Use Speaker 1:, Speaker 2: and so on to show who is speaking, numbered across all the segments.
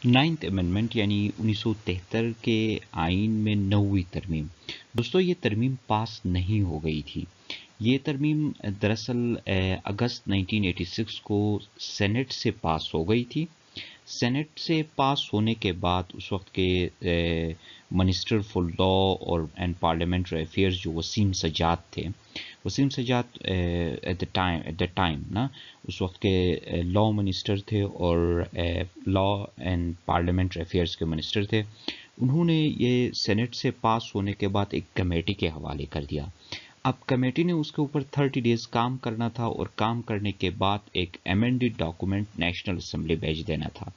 Speaker 1: Ninth amendment यानी 1973 के आइन में 9वीं तरमीम। दोस्तों, ये तरमीम पास नहीं हो गई थी। ये तरमीम दरअसल अगस्त 1986 को सेनेट से पास हो गई थी। सेनेट से पास होने के बाद उस वक्त के मिनिस्टर फॉर लॉ और एंड पार्लियामेंट्री अफेयर्स जो वसीम सजाद थे, Wasim Sajjad at the time ना उस वक्त के लॉ मिनिस्टर थे और लॉ एंड पार्लियामेंट्री अफेयर्स के मिनिस्टर थे। उन्होंने ये सेनेट से पास होने के बाद एक कमेटी के हवाले कर दिया। अब कमेटी ने उसके ऊपर 30 डेज काम करना था और काम करने के बाद एक अमेंडेड डॉक्यूमेंट नेशनल असेंबली भेज देना था।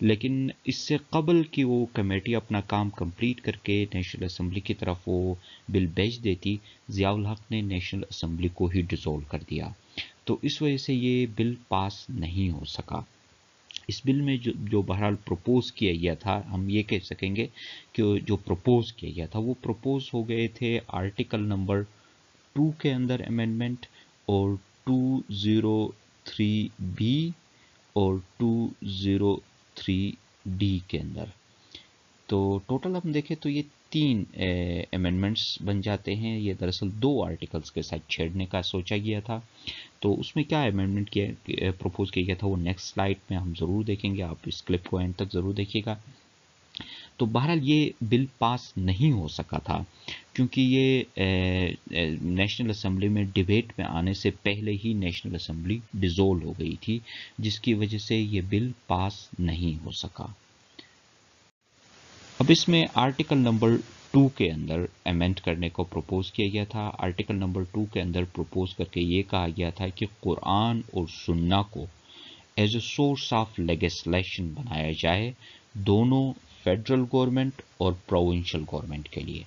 Speaker 1: लेकिन इससे कबल कि वो कमेटी अपना काम कंप्लीट करके नेशनल असेंबली की तरफ वो बिल भेज देती, ज़ियाउल हक ने नेशनल असेंबली को ही डिसॉल्व कर दिया। तो इस वजह से ये बिल पास नहीं हो सका। इस बिल में जो बहरहाल प्रपोज किया गया था, हम ये कह सकेंगे कि जो प्रपोज किया गया था वो प्रपोज हो गए थे आर्टिकल नंबर 2 के अंदर अमेंडमेंट और 203B और 203D के अंदर। तो टोटल हम देखें तो ये 3 अमेंडमेंट्स बन जाते हैं। ये दरअसल 2 आर्टिकल्स के साथ छेड़ने का सोचा गया था। तो उसमें क्या अमेंडमेंट किया प्रपोज किया गया था वो नेक्स्ट स्लाइड में हम ज़रूर देखेंगे। आप इस क्लिप को एंड तक ज़रूर देखिएगा। तो बहरहाल ये बिल पास नहीं हो सका था क्योंकि ये नेशनल असेंबली में डिबेट में आने से पहले ही नेशनल असेंबली डिसॉल्व हो गई थी, जिसकी वजह से ये बिल पास नहीं हो सका। अब इसमें आर्टिकल नंबर 2 के अंदर अमेंड करने को प्रपोज किया गया था। आर्टिकल नंबर 2 के अंदर प्रपोज करके ये कहा गया था कि कुरान और सुन्ना को as a source of legislation बनाया जाए, दोनों फेडरल गवर्नमेंट और प्रोविंशियल गवर्नमेंट के लिए।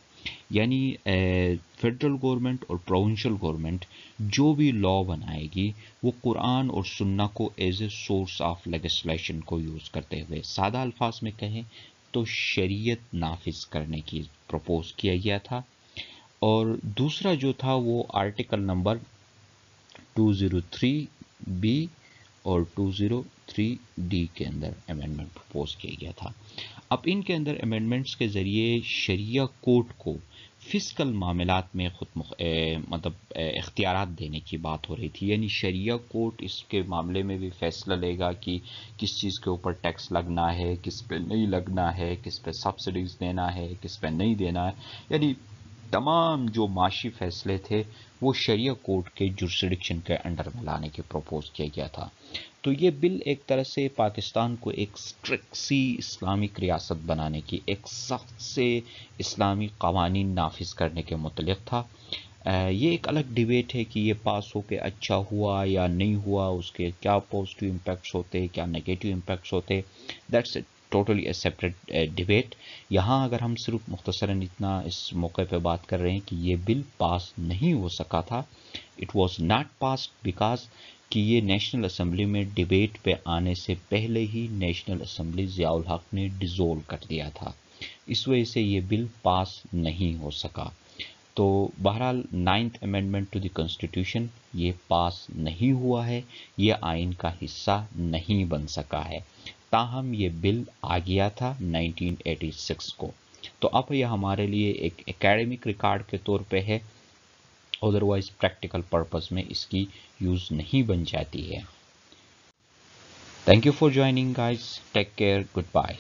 Speaker 1: यानी फेडरल गवर्नमेंट और प्रोविंशियल गवर्नमेंट जो भी लॉ बनाएगी वो कुरान और सुन्ना को as a source of legislation को यूज़ करते हुए, सादा अल्फाज में कहें तो शरीयत नाफिज करने की प्रपोज किया गया था। और दूसरा जो था वो आर्टिकल नंबर 203B और 203D के अंदर अमेंडमेंट प्रपोज किया गया था। अब इनके अंदर अमेंडमेंट्स के ज़रिए शरिया कोर्ट को फिस्कल मामलात में मतलब इख्तियारात देने की बात हो रही थी। यानी शरिया कोर्ट इसके मामले में भी फैसला लेगा कि किस चीज़ के ऊपर टैक्स लगना है, किस पे नहीं लगना है, किस पे सब्सिडीज़ देना है, किस पे नहीं देना है। यानी तमाम जो माशी फैसले थे वो शरिया कोर्ट के जुरिसडिक्शन के अंडर में लाने की प्रपोज किया गया था। तो ये बिल एक तरह से पाकिस्तान को एक स्ट्रिक्ट सी इस्लामिक रियासत बनाने की, एक सख्त से इस्लामी कवानीन नाफिज करने के मुतल्लिक़ था। ये एक अलग डिबेट है कि ये पास होके अच्छा हुआ या नहीं हुआ, उसके क्या पॉजिटिव इम्पैक्ट्स होते, क्या नेगेटिव इम्पैक्ट्स होते। That's totally A separate debate. यहाँ अगर हम सिर्फ मुख्तसरन इतना इस मौके पे बात कर रहे हैं कि ये बिल पास नहीं हो सका था। It was not passed because कि ये नेशनल असेंबली में डिबेट पे आने से पहले ही नेशनल असेंबली ज़ियाउल हक ने डिसॉल्व कर दिया था। इस वजह से ये बिल पास नहीं हो सका। तो बहरहाल 9th amendment to the constitution ये पास नहीं हुआ है, ये आइन का हिस्सा नहीं बन सका है। ताहम ये बिल आ गया था 1986 को। तो अब यह हमारे लिए एक एकेडमिक रिकॉर्ड के तौर पे है, अदरवाइज प्रैक्टिकल पर्पस में इसकी यूज़ नहीं बन जाती है। Thank you for joining guys, take care, good bye.